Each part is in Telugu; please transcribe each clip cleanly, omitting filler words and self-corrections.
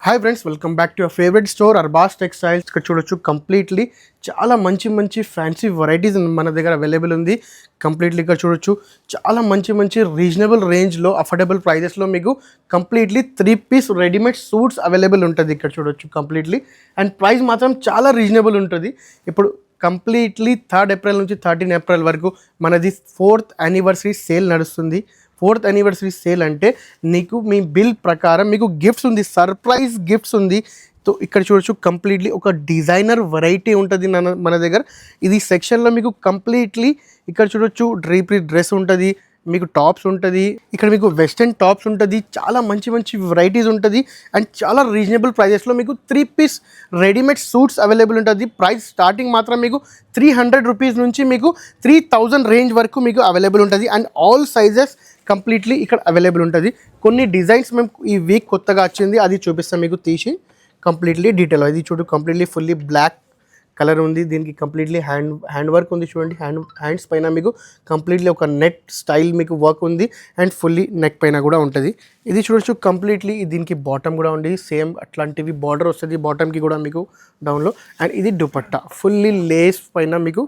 Hi friends, welcome back to your favourite store Arbaz textiles. ఇక్కడ చూడొచ్చు కంప్లీట్లీ చాలా మంచి ఫ్యాన్సీ వెరైటీస్ మన దగ్గర అవైలబుల్ ఉంది. కంప్లీట్లీ ఇక్కడ చూడొచ్చు చాలా మంచి రీజనబుల్ రేంజ్లో అఫోర్డబుల్ ప్రైజెస్లో మీకు completely 3-piece readymade suits available ఉంటుంది. ఇక్కడ చూడొచ్చు కంప్లీట్లీ అండ్ ప్రైస్ మాత్రం చాలా రీజనబుల్ ఉంటుంది. ఇప్పుడు కంప్లీట్లీ 3rd ఏప్రిల్ నుంచి 13 ఏప్రిల్ వరకు మనది 4th యానివర్సరీ సేల్ నడుస్తుంది. 4th యానివర్సరీ సేల్ అంటే నీకు మీ బిల్ ప్రకారం మీకు గిఫ్ట్స్ ఉంది, సర్ప్రైజ్ గిఫ్ట్స్ ఉంది. సో ఇక్కడ చూడొచ్చు కంప్లీట్లీ ఒక డిజైనర్ వెరైటీ ఉంటుంది మన దగ్గర. ఇది సెక్షన్లో మీకు కంప్లీట్లీ ఇక్కడ చూడొచ్చు డ్రీపరీ డ్రెస్ ఉంటుంది, మీకు టాప్స్ ఉంటుంది, ఇక్కడ మీకు వెస్టర్న్ టాప్స్ ఉంటుంది, చాలా మంచి వెరైటీస్ ఉంటుంది అండ్ చాలా రీజనబుల్ ప్రైజెస్లో మీకు 3-piece రెడీమేడ్ సూట్స్ అవైలబుల్ ఉంటుంది. ప్రైస్ స్టార్టింగ్ మాత్రం మీకు 300 రూపీస్ నుంచి మీకు 3000 రేంజ్ వరకు మీకు అవైలబుల్ ఉంటుంది అండ్ ఆల్ సైజెస్ కంప్లీట్లీ ఇక్కడ అవైలబుల్ ఉంటుంది. కొన్ని డిజైన్స్ మేము ఈ వీక్ కొత్తగా వచ్చింది, అది చూపిస్తాం మీకు తీసి కంప్లీట్లీ డీటెయిల్. ఇది చూడు కంప్లీట్లీ ఫుల్లీ బ్లాక్ కలర్ ఉంది, దీనికి కంప్లీట్లీ హ్యాండ్ వర్క్ ఉంది. చూడండి హ్యాండ్స్ పైన మీకు కంప్లీట్లీ ఒక నెట్ స్టైల్ మీకు వర్క్ ఉంది అండ్ ఫుల్లీ నెక్ పైన కూడా ఉంటుంది. ఇది చూడొచ్చు కంప్లీట్లీ దీనికి బాటమ్ కూడా ఉంది, సేమ్ అట్లాంటివి బార్డర్ వస్తుంది బాటమ్కి కూడా మీకు డౌన్లో. అండ్ ఇది దుపట్టా ఫుల్లీ లేస్ పైన మీకు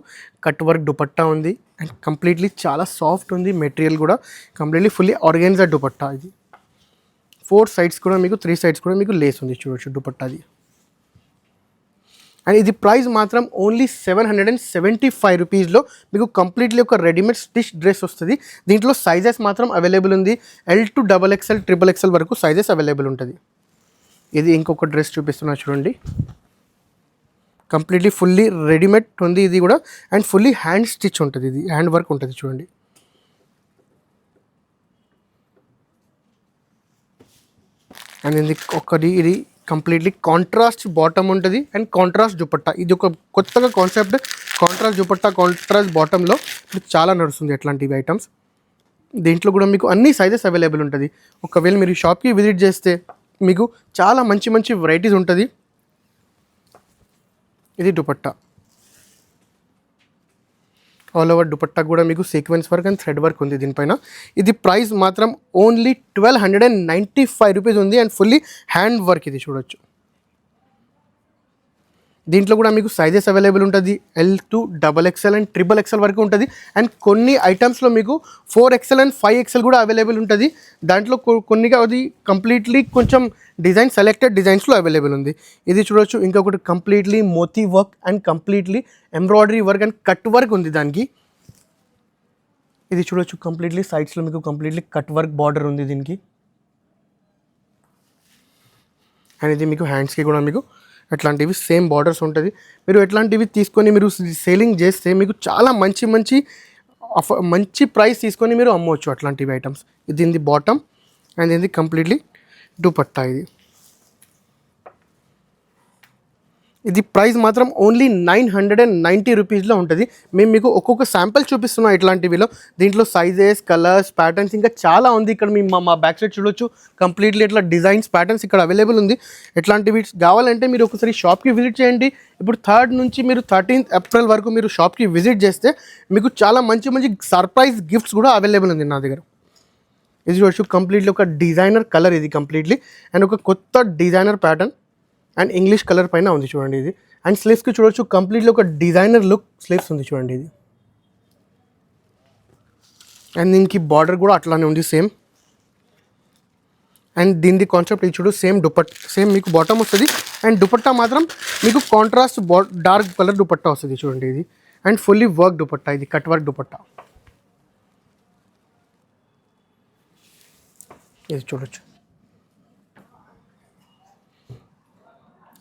కట్ వర్క్ దుపట్టా ఉంది అండ్ కంప్లీట్లీ చాలా సాఫ్ట్ ఉంది మెటీరియల్ కూడా. Completely fully organza dupatta. ఇది 4 సైడ్స్ కూడా మీకు 3 సైడ్స్ కూడా మీకు లేస్ ఉంది చూడొచ్చు దుపట్టాది. అండ్ ఇది ప్రైస్ మాత్రం ఓన్లీ 775 రూపీస్లో మీకు కంప్లీట్లీ ఒక రెడీమేడ్ స్టిచ్ డ్రెస్ వస్తుంది. దీంట్లో సైజెస్ మాత్రం అవైలబుల్ ఉంది, L to XXL, XXL వరకు సైజెస్ అవైలబుల్ ఉంటుంది. ఇది ఇంకొక డ్రెస్ చూపిస్తున్నా చూడండి, కంప్లీట్లీ ఫుల్లీ రెడీమేడ్ ఉంది ఇది కూడా అండ్ ఫుల్లీ హ్యాండ్ స్టిచ్ ఉంటుంది, ఇది హ్యాండ్ వర్క్ ఉంటుంది చూడండి. అండ్ ఇది కంప్లీట్లీ కాంట్రాస్ట్ బాటమ్ ఉంటుంది అండ్ కాంట్రాస్ట్ దుపట్టా. ఇది ఒక కొత్తగా కాన్సెప్ట్, కాంట్రాస్ట్ దుపట్టా కాంట్రాస్ట్ బాటంలో చాలా నడుస్తుంది అట్లాంటివి ఐటమ్స్. దీంట్లో కూడా మీకు అన్ని సైజెస్ అవైలబుల్ ఉంటుంది. ఒకవేళ మీరు షాప్కి విజిట్ చేస్తే మీకు చాలా మంచి వెరైటీస్ ఉంటుంది. ఇది దుపట్టా, ఆల్ ఓవర్ దుపట్టా కూడా మీకు sequence work and thread work ఉంది దీనిపైన. ఇది ప్రైస్ మాత్రం ఓన్లీ 1295 రూపీస్ ఉంది అండ్ ఫుల్లీ హ్యాండ్ వర్క్. ఇది చూడొచ్చు దీంట్లో కూడా మీకు సైజెస్ అవైలబుల్ ఉంటుంది, L to XXL and XXL వరకు ఉంటుంది. అండ్ కొన్ని ఐటమ్స్లో మీకు 4XL అండ్ 5XL కూడా అవైలబుల్ ఉంటుంది. దాంట్లో కొన్నిగా అది కంప్లీట్లీ కొంచెం డిజైన్ సెలెక్టెడ్ డిజైన్స్లో అవైలబుల్ ఉంది. ఇది చూడొచ్చు ఇంకొకటి కంప్లీట్లీ మోతీ work and completely embroidery work and cut work ఉంది దానికి. ఇది చూడొచ్చు కంప్లీట్లీ సైడ్స్లో మీకు కంప్లీట్లీ కట్ వర్క్ బార్డర్ ఉంది దీనికి. అండ్ ఇది మీకు హ్యాండ్స్కి కూడా మీకు ఎట్లాంటివి సేమ్ బార్డర్స్ ఉంటుంది. మీరు ఎట్లాంటివి తీసుకొని మీరు సేలింగ్ చేస్తే మీకు చాలా మంచి ప్రైస్ తీసుకొని మీరు అమ్మవచ్చు అట్లాంటివి ఐటమ్స్. ఇది బాటమ్ అండ్ ఇది కంప్లీట్లీ దుపట్టా. ఇది ప్రైస్ మాత్రం ఓన్లీ 990 రూపీస్లో ఉంటుంది. మేము మీకు ఒక్కొక్క శాంపిల్ చూపిస్తున్నాం ఇట్లాంటివిలో. దీంట్లో సైజెస్, కలర్స్, ప్యాటర్న్స్ ఇంకా చాలా ఉంది. ఇక్కడ మా బ్యాక్ సైడ్ చూడొచ్చు కంప్లీట్లీ ఇట్లా డిజైన్స్, ప్యాటర్న్స్ ఇక్కడ అవైలబుల్ ఉంది. ఎట్లాంటివి కావాలంటే మీరు ఒకసారి షాప్కి విజిట్ చేయండి. ఇప్పుడు 3rd నుంచి మీరు 13th ఏప్రిల్ వరకు మీరు షాప్కి విజిట్ చేస్తే మీకు చాలా మంచి సర్ప్రైజ్ గిఫ్ట్స్ కూడా అవైలబుల్ ఉంది నా దగ్గర. ఇది చూడొచ్చు కంప్లీట్లీ ఒక డిజైనర్ కలర్ ఇది కంప్లీట్లీ అండ్ ఒక కొత్త designer pattern and English colour పైన ఉంది చూడండి ఇది. అండ్ స్లీవ్స్కి చూడొచ్చు కంప్లీట్లీ ఒక డిజైనర్ లుక్ స్లీవ్స్ ఉంది చూడండి ఇది. అండ్ దీనికి బార్డర్ కూడా అట్లానే ఉంది సేమ్. అండ్ దీని కాన్సెప్ట్ ఇది చూడు, సేమ్ మీకు బాటమ్ వస్తుంది అండ్ దుపట్టా మాత్రం మీకు కాంట్రాస్ట్ డార్క్ కలర్ దుపట్టా వస్తుంది చూడండి ఇది. అండ్ ఫుల్లీ వర్క్ దుపట్టా, ఇది కట్ వర్క్ దుపట్టా. ఇది చూడొచ్చు,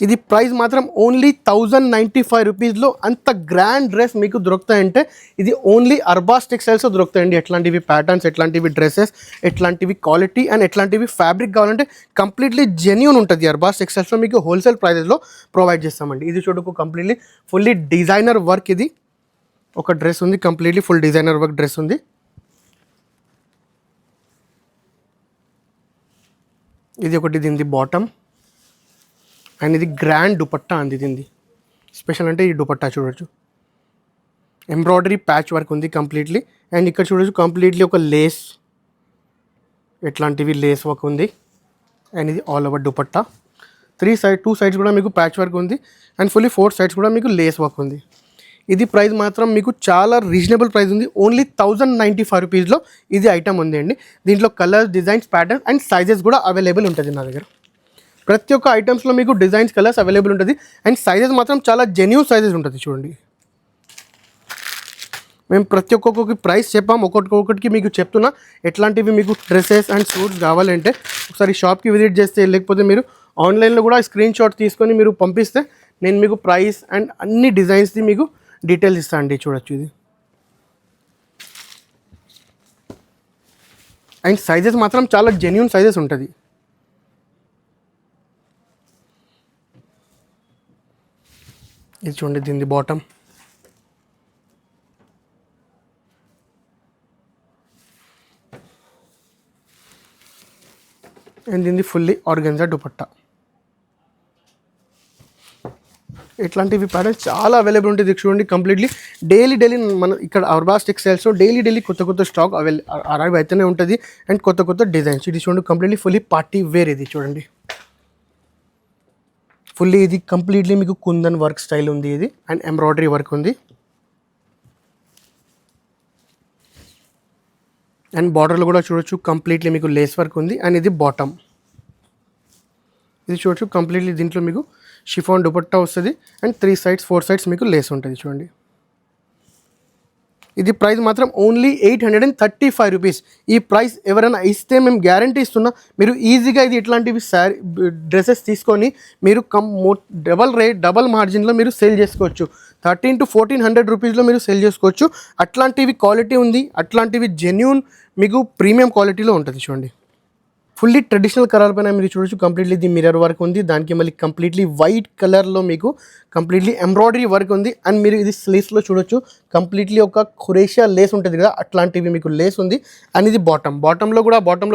ఇది ప్రైస్ మాత్రం ఓన్లీ 1095 రూపీస్లో అంత గ్రాండ్ డ్రెస్ మీకు దొరుకుతాయంటే ఇది ఓన్లీ అర్బాస్ టెక్స్టైల్స్లో దొరుకుతాయండి. ఎట్లాంటివి ప్యాటర్న్స్, ఎట్లాంటివి డ్రెస్సెస్, ఎట్లాంటివి క్వాలిటీ అండ్ ఎట్లాంటివి ఫ్యాబ్రిక్ కావాలంటే కంప్లీట్లీ జెన్యూన్ ఉంటుంది. అర్బాస్ టెక్స్టైల్స్లో మీకు హోల్సేల్ ప్రైజెస్లో ప్రొవైడ్ చేస్తామండి. ఇది చూడకు కంప్లీట్లీ ఫుల్లీ డిజైనర్ వర్క్. ఇది ఒక డ్రెస్ ఉంది, completely full designer work dress ఉంది. ఇది ఒకటి దీనిది బాటమ్ అండ్ ఇది గ్రాండ్ దుపట్టా అంది దీనిది. స్పెషల్ అంటే ఈ దుపట్టా చూడొచ్చు ఎంబ్రాయిడరీ ప్యాచ్ వర్క్ ఉంది కంప్లీట్లీ. అండ్ ఇక్కడ చూడొచ్చు కంప్లీట్లీ ఒక లేస్, ఎట్లాంటివి లేస్ వర్క్ ఉంది. అండ్ ఇది all over dupatta. Two sides కూడా మీకు ప్యాచ్ వర్క్ ఉంది అండ్ ఫుల్లీ 4 సైడ్స్ కూడా మీకు లేస్ వర్క్ ఉంది. ఇది ప్రైస్ మాత్రం మీకు చాలా రీజనబుల్ ప్రైస్ ఉంది. ఓన్లీ 1095 రూపీస్లో ఇది ఐటమ్ ఉంది అండి. దీంట్లో colours, designs, patterns and sizes కూడా అవైలబుల్ ఉంటుంది నా దగ్గర. ప్రతి ఒక్క ఐటమ్స్లో మీకు డిజైన్స్, కలర్స్ అవైలబుల్ ఉంటుంది అండ్ సైజెస్ మాత్రం చాలా జెన్యూన్ సైజెస్ ఉంటుంది. చూడండి, మేము ప్రతి ఒక్కొక్కరికి ప్రైస్ చెప్పాం, ఒక్కొక్కటికి మీకు చెప్తున్నా. ఎట్లాంటివి మీకు డ్రెస్సెస్ అండ్ సూట్స్ కావాలంటే ఒకసారి షాప్కి విజిట్ చేస్తే, లేకపోతే మీరు ఆన్లైన్లో కూడా స్క్రీన్ షాట్ తీసుకొని మీరు పంపిస్తే నేను మీకు ప్రైస్ అండ్ అన్ని డిజైన్స్ది మీకు డీటెయిల్స్ ఇస్తాను అండి. చూడొచ్చు, ఇది అండ్ సైజెస్ మాత్రం చాలా జెన్యూన్ సైజెస్ ఉంటుంది. ఇది చూడండి, దీనిది బాటమ్ అండ్ దీనిది ఫుల్లీ ఆర్గెన్జా దుపట్టా. ఇట్లాంటివి ప్యాటర్న్స్ చాలా అవైలబుల్ ఉంటుంది. చూడండి, కంప్లీట్లీ డైలీ మన ఇక్కడ అర్బాస్ టెక్స్టైల్స్లో డైలీ కొత్త స్టాక్ అరైవ్ అయితేనే ఉంటుంది అండ్ కొత్త డిజైన్స్. ఇది చూడండి, కంప్లీట్లీ ఫుల్లీ పార్టీ వేర్. ఇది చూడండి, ఫుల్లీ ఇది కంప్లీట్లీ మీకు కుందన్ వర్క్ స్టైల్ ఉంది ఇది అండ్ ఎంబ్రాయిడరీ వర్క్ ఉంది అండ్ బార్డర్లో కూడా చూడొచ్చు కంప్లీట్లీ మీకు లేస్ వర్క్ ఉంది అండ్ ఇది బాటమ్. ఇది చూడొచ్చు, కంప్లీట్లీ దీంట్లో మీకు షిఫాన్ దుపట్టా వస్తుంది అండ్ 4 సైడ్స్ మీకు లేస్ ఉంటుంది. చూడండి, ఇది ప్రైస్ మాత్రం ఓన్లీ 835 రూపీస్. ఈ ప్రైస్ ఎవరైనా ఇస్తే మేము గ్యారంటీ ఇస్తున్నా, మీరు ఈజీగా ఇది ఇట్లాంటివి డ్రెస్సెస్ తీసుకొని మీరు డబల్ మార్జిన్లో మీరు సేల్ చేసుకోవచ్చు. 1300 to 1400 రూపీస్లో మీరు సేల్ చేసుకోవచ్చు. అట్లాంటివి క్వాలిటీ ఉంది, అట్లాంటివి జెన్యూన్ మీకు ప్రీమియం క్వాలిటీలో ఉంటుంది. చూడండి, ఫుల్లీ ట్రెడిషనల్ కలర్ పైన మీరు చూడొచ్చు, కంప్లీట్లీ ఇది మిర్రర్ వర్క్ ఉంది. దానికి మళ్ళీ కంప్లీట్లీ వైట్ కలర్లో మీకు కంప్లీట్లీ ఎంబ్రాయిడరీ వర్క్ ఉంది అండ్ మీరు ఇది స్లీవ్స్లో చూడొచ్చు, కంప్లీట్లీ ఒక ఖురేషియా లేస్ ఉంటుంది కదా, అట్లాంటివి మీకు లేస్ ఉంది. అండ్ ఇది బాటంలో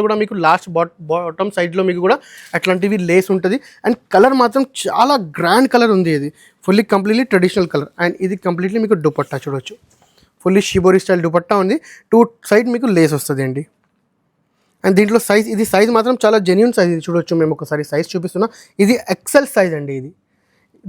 కూడా మీకు లాస్ట్ బాటమ్ సైడ్లో మీకు కూడా అట్లాంటివి లేస్ ఉంటుంది. అండ్ కలర్ మాత్రం చాలా గ్రాండ్ కలర్ ఉంది. ఇది fully completely traditional colour and ఇది కంప్లీట్లీ మీకు దుపట్టా చూడొచ్చు, ఫుల్లీ షిబోరి స్టైల్ దుపట్టా ఉంది. 2 సైడ్ మీకు లేస్ వస్తుంది అండి. అండ్ దీంట్లో సైజ్ మాత్రం చాలా జెన్యూన్ సైజ్. ఇది చూడొచ్చు, మేము ఒకసారి సైజ్ చూపిస్తున్నాం. ఇది ఎక్సెల్ సైజ్ అండి. ఇది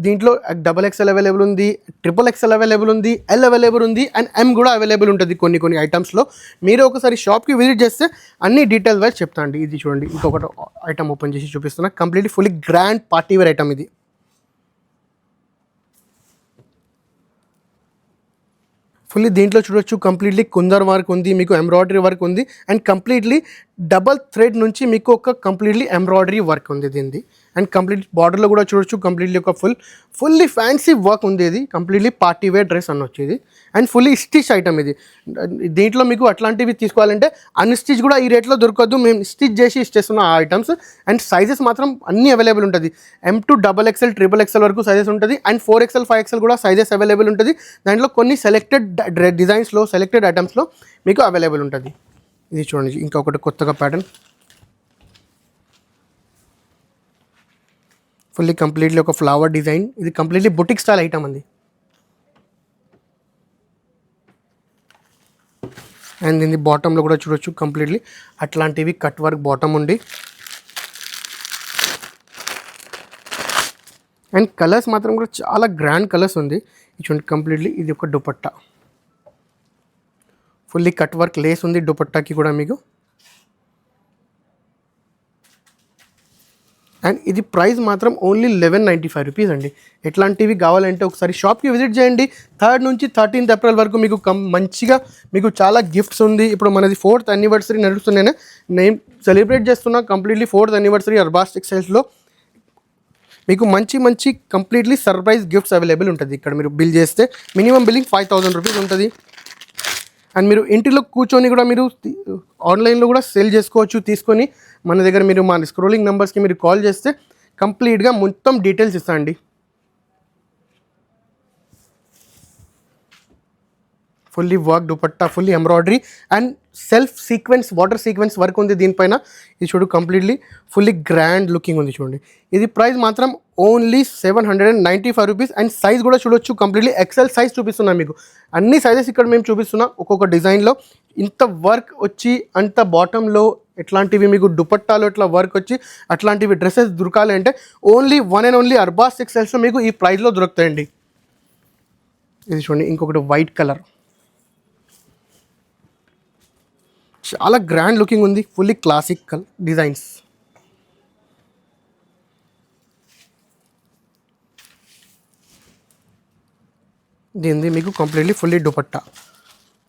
దీంట్లో XXL అవైలబుల్ ఉంది, XXL అవైలబుల్ ఉంది, L అవైలబుల్ ఉంది అండ్ M కూడా అవైలబుల్ ఉంటుంది కొన్ని ఐటమ్స్లో. మీరు ఒకసారి షాప్కి విజిట్ చేస్తే అన్ని డీటెయిల్ వైజ్ చెప్తా అండి. ఇది చూడండి, ఇంకొకటి ఐటమ్ ఓపెన్ చేసి చూపిస్తున్నా. Completely fully grand party wear item ఇది. ఫుల్లీ దీంట్లో చూడొచ్చు, కంప్లీట్లీ కుందర్ వర్క్ ఉంది, మీకు ఎంబ్రాయిడరీ వర్క్ ఉంది అండ్ కంప్లీట్లీ డబల్ థ్రెడ్ నుంచి మీకు ఒక కంప్లీట్లీ ఎంబ్రాయిడరీ వర్క్ ఉంది దీనిది. అండ్ కంప్లీట్ బార్డర్లో కూడా చూడొచ్చు, కంప్లీట్లీ ఒక ఫుల్లీ ఫ్యాన్సీ వర్క్ ఉంది. ఇది కంప్లీట్లీ పార్టీ వేర్ డ్రెస్ అనొచ్చు ఇది అండ్ ఫుల్లీ స్టిచ్ ఐటమ్ ఇది. దీంట్లో మీకు అట్లాంటివి తీసుకోవాలంటే అన్స్టిచ్ కూడా ఈ రేట్లో దొరకదు, మేము స్టిచ్ చేసి ఇచ్చేస్తున్న ఆ ఐటమ్స్. అండ్ సైజెస్ మాత్రం అన్నీ అవైలబుల్ ఉంటుంది. M to XXL, XXL వరకు సైజెస్ ఉంటుంది అండ్ 4XL, 5XL కూడా సైజెస్ అవైలబుల్ ఉంటుంది. దాంట్లో కొన్ని సెలెక్టెడ్ డిజైన్స్లో, సెలెక్టెడ్ ఐటమ్స్లో మీకు అవైలబుల్ ఉంటుంది. ఇది చూడండి, ఇంకొకటి కొత్తగా ప్యాటర్న్, ఫుల్లీ కంప్లీట్లీ ఒక ఫ్లవర్ డిజైన్. ఇది కంప్లీట్లీ బుటిక్ స్టైల్ ఐటమ్ అండి. అండ్ దీని బాటంలో కూడా చూడొచ్చు, కంప్లీట్లీ అట్లాంటివి కట్ వర్క్ బాటమ్ ఉండి అండ్ కలర్స్ మాత్రం కూడా చాలా గ్రాండ్ కలర్స్ ఉంది. ఇది చూడండి, కంప్లీట్లీ ఇది ఒక dupatta, fully cut work lace ఉంది దుపట్టాకి కూడా మీకు. అండ్ ఇది ప్రైస్ మాత్రం ఓన్లీ 1195 రూపీస్ అండి. ఎట్లాంటివి కావాలంటే ఒకసారి షాప్కి విజిట్ చేయండి. 3rd నుంచి 13th ఏప్రిల్ వరకు మీకు మంచిగా మీకు చాలా గిఫ్ట్స్ ఉంది. ఇప్పుడు మనది 4th యానివర్సరీ నడుస్తున్నాయి, నేను సెలబ్రేట్ చేస్తున్నా కంప్లీట్లీ 4th యానివర్సరీ అర్బాస్ టెక్స్టైల్స్లో. మీకు మంచి కంప్లీట్లీ సర్ప్రైజ్ గిఫ్ట్స్ అవైలబుల్ ఉంటుంది. ఇక్కడ మీరు బిల్ చేస్తే మినిమం బిల్లింగ్ 5000 రూపీస్ ఉంటుంది. అండ్ మీరు ఇంటిలో కూర్చొని కూడా మీరు ఆన్లైన్లో కూడా సేల్ చేసుకోవచ్చు. తీసుకొని మన దగ్గర మీరు మా స్క్రోలింగ్ నెంబర్స్కి మీరు కాల్ చేస్తే కంప్లీట్గా మొత్తం డీటెయిల్స్ ఇస్తా అండి. Fully work dupatta, fully embroidery and self sequence, water sequence work ఉంది దీనిపైన. ఇది చూడు, కంప్లీట్లీ ఫుల్లీ గ్రాండ్ లుకింగ్ ఉంది. చూడండి, ఇది ప్రైస్ మాత్రం ఓన్లీ 795 రూపీస్. అండ్ సైజ్ కూడా చూడొచ్చు, కంప్లీట్లీ XL సైజ్ చూపిస్తున్నాను మీకు. అన్ని సైజెస్ ఇక్కడ మేము చూపిస్తున్నా. ఒక్కొక్క డిజైన్లో ఇంత వర్క్ వచ్చి అంత బాటంలో ఎట్లాంటివి మీకు దుపట్టాలో ఇట్లా వర్క్ వచ్చి అట్లాంటివి డ్రెస్సెస్ దొరకాలి అంటే only one and only Arbaz టెక్స్టైల్స్లో మీకు ఈ ప్రైస్లో దొరుకుతాయండి. ఇది చూడండి ఇంకొకటి వైట్ కలర్, చాలా గ్రాండ్ లుకింగ్ ఉంది, ఫుల్లీ క్లాసికల్ డిజైన్స్. దీనిది మీకు కంప్లీట్లీ ఫుల్లీ దుపట్టా.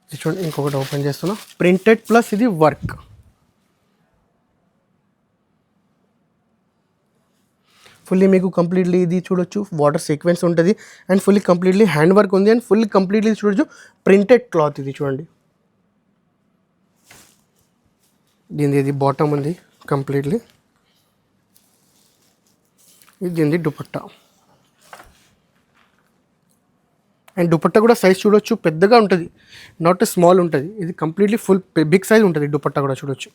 ఇది చూడండి ఇంకొకటి ఓపెన్ చేస్తున్నా, ప్రింటెడ్ ప్లస్ ఇది వర్క్. ఫుల్లీ మీకు కంప్లీట్లీ ఇది చూడొచ్చు వాటర్ సీక్వెన్స్ ఉంటుంది and fully completely hand work ఉంది అండ్ ఫుల్లీ కంప్లీట్లీ చూడొచ్చు ప్రింటెడ్ క్లాత్. ఇది చూడండి దీనిది ఇది బాటమ్ ఉంది కంప్లీట్లీ. ఇది దీనిది దుపట్టా అండ్ దుపట్టా కూడా సైజ్ చూడొచ్చు పెద్దగా ఉంటుంది, నాట్ స్మాల్ ఉంటుంది. ఇది కంప్లీట్లీ ఫుల్ బిగ్ సైజ్ ఉంటుంది దుపట్టా కూడా చూడొచ్చు.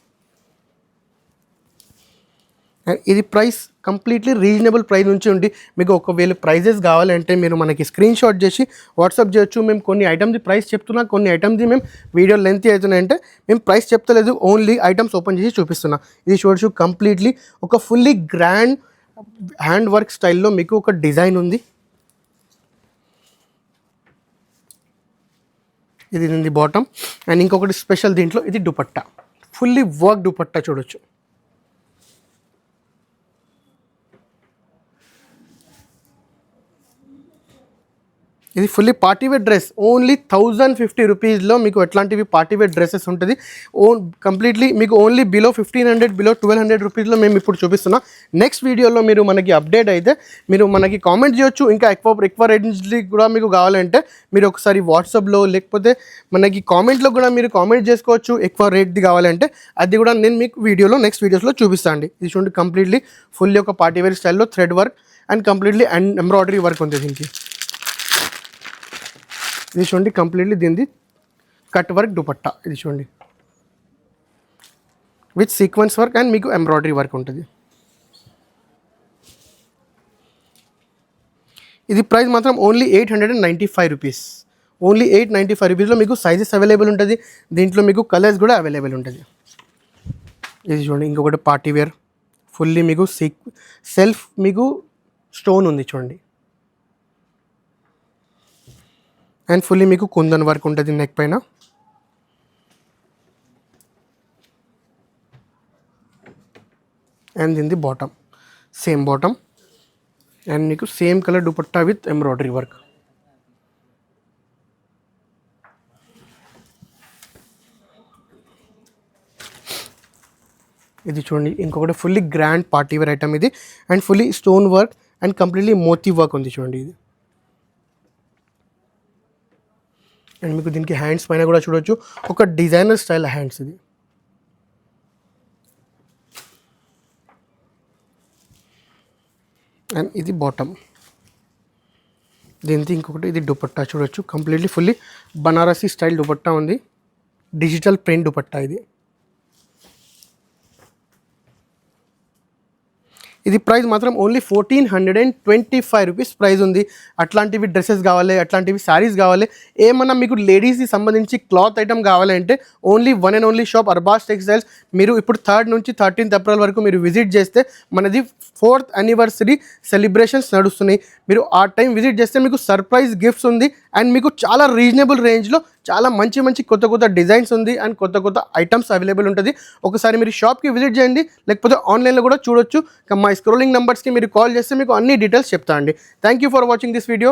అండ్ ఇది ప్రైస్ కంప్లీట్లీ రీజనబుల్ ప్రైస్ నుంచి ఉంది. మీకు ఒకవేళ ప్రైజెస్ కావాలంటే మీరు మనకి స్క్రీన్ షాట్ చేసి వాట్సాప్ చేయొచ్చు. మేము కొన్ని ఐటమ్ది ప్రైస్ చెప్తున్నా, కొన్ని ఐటమ్ది మేము వీడియో లెంత్ అవుతున్నాయంటే మేము ప్రైస్ చెప్తలేదు, ఓన్లీ ఐటమ్స్ ఓపెన్ చేసి చూపిస్తున్నా. ఇది చూడొచ్చు కంప్లీట్లీ ఒక ఫుల్లీ గ్రాండ్ హ్యాండ్ వర్క్ స్టైల్లో మీకు ఒక డిజైన్ ఉంది. ఇది ఉంది బాటమ్ అండ్ ఇంకొకటి స్పెషల్ దీంట్లో ఇది దుపట్టా, ఫుల్లీ వర్క్ దుపట్టా చూడొచ్చు. ఇది ఫుల్లీ పార్టీవేర్ డ్రెస్, ఓన్లీ 1050 రూపీస్లో మీకు ఎట్లాంటివి పార్టీవేర్ డ్రెస్సెస్ ఉంటుంది. కంప్లీట్లీ మీకు ఓన్లీ బిలో 1500 బిలో 1200 రూపీస్లో మేము ఇప్పుడు చూపిస్తున్నాం. నెక్స్ట్ వీడియోలో మీరు మనకి అప్డేట్ అయితే మీరు మనకి కామెంట్ చేయొచ్చు. ఇంకా ఎక్కువ రేంజ్లీ కూడా మీకు కావాలంటే మీరు ఒకసారి వాట్సాప్లో లేకపోతే మనకి కామెంట్లో కూడా మీరు కామెంట్ చేసుకోవచ్చు. ఎక్కువ రేట్ది కావాలంటే అది కూడా నేను మీకు నెక్స్ట్ వీడియోస్లో చూపిస్తాను అండి. ఇది చూడండి కంప్లీట్లీ ఫుల్లీ ఒక పార్టీవేర్ స్టైల్లో thread work and completely embroidery work ఉంది దీనికి. ఇది చూడండి కంప్లీట్లీ దీనిది కట్ వర్క్ దుపట్టా. ఇది చూడండి విత్ సీక్వెన్స్ వర్క్ అండ్ మీకు ఎంబ్రాయిడరీ వర్క్ ఉంటుంది. ఇది ప్రైస్ మాత్రం ఓన్లీ 895 రూపీస్, ఓన్లీ 895 రూపీస్లో మీకు సైజెస్ అవైలబుల్ ఉంటుంది. దీంట్లో మీకు కలర్స్ కూడా అవైలబుల్ ఉంటుంది. ఇది చూడండి ఇంకొకటి పార్టీవేర్ ఫుల్లీ మీకు సెల్ఫ్ మీకు స్టోన్ ఉంది చూడండి అండ్ ఫుల్లీ మీకు కుందన్ వర్క్ ఉంటుంది నెక్ పైన. అండ్ దీనిది బాటమ్, సేమ్ బాటమ్ అండ్ మీకు same colour dupatta with embroidery work. ఇది చూడండి ఇంకొకటి ఫుల్లీ గ్రాండ్ పార్టీవేర్ ఐటమ్ ఇది and fully stone work and completely మోతీ వర్క్ ఉంది చూడండి. ఇది అండ్ మీకు దీనికి హ్యాండ్స్ పైన కూడా చూడొచ్చు ఒక డిజైనర్ స్టైల్ హ్యాండ్స్. ఇది అండ్ ఇది బాటమ్. దీనికి ఇంకొకటి ఇది దుపట్టా చూడొచ్చు completely fully Banarasi style dupatta ఉంది, డిజిటల్ ప్రింట్ దుపట్టా. ఇది ప్రైస్ మాత్రం ఓన్లీ 1425 రూపీస్ ప్రైస్ ఉంది. అట్లాంటివి డ్రెస్సెస్ కావాలి, అట్లాంటివి శారీస్ కావాలి, ఏమన్నా మీకు లేడీస్కి సంబంధించి క్లాత్ ఐటమ్ కావాలంటే only one and only shop Arbaz textiles. మీరు ఇప్పుడు 3rd నుంచి 13th ఏప్రిల్ వరకు మీరు విజిట్ చేస్తే మనది 4th యానివర్సరీ సెలబ్రేషన్స్ నడుస్తున్నాయి. మీరు ఆ టైం విజిట్ చేస్తే మీకు సర్ప్రైజ్ గిఫ్ట్స్ ఉంది అండ్ మీకు చాలా రీజనబుల్ రేంజ్లో చాలా మంచి కొత్త డిజైన్స్ ఉంది అండ్ కొత్త ఐటమ్స్ అవైలబుల్ ఉంటుంది. ఒకసారి మీరు షాప్కి విజిట్ చేయండి, లేకపోతే ఆన్లైన్లో కూడా చూడొచ్చు. మా స్క్రోలింగ్ నెంబర్స్కి మీరు కాల్ చేస్తే మీకు అన్ని డీటెయిల్స్ చెప్తా అండి. Thank you for watching this video.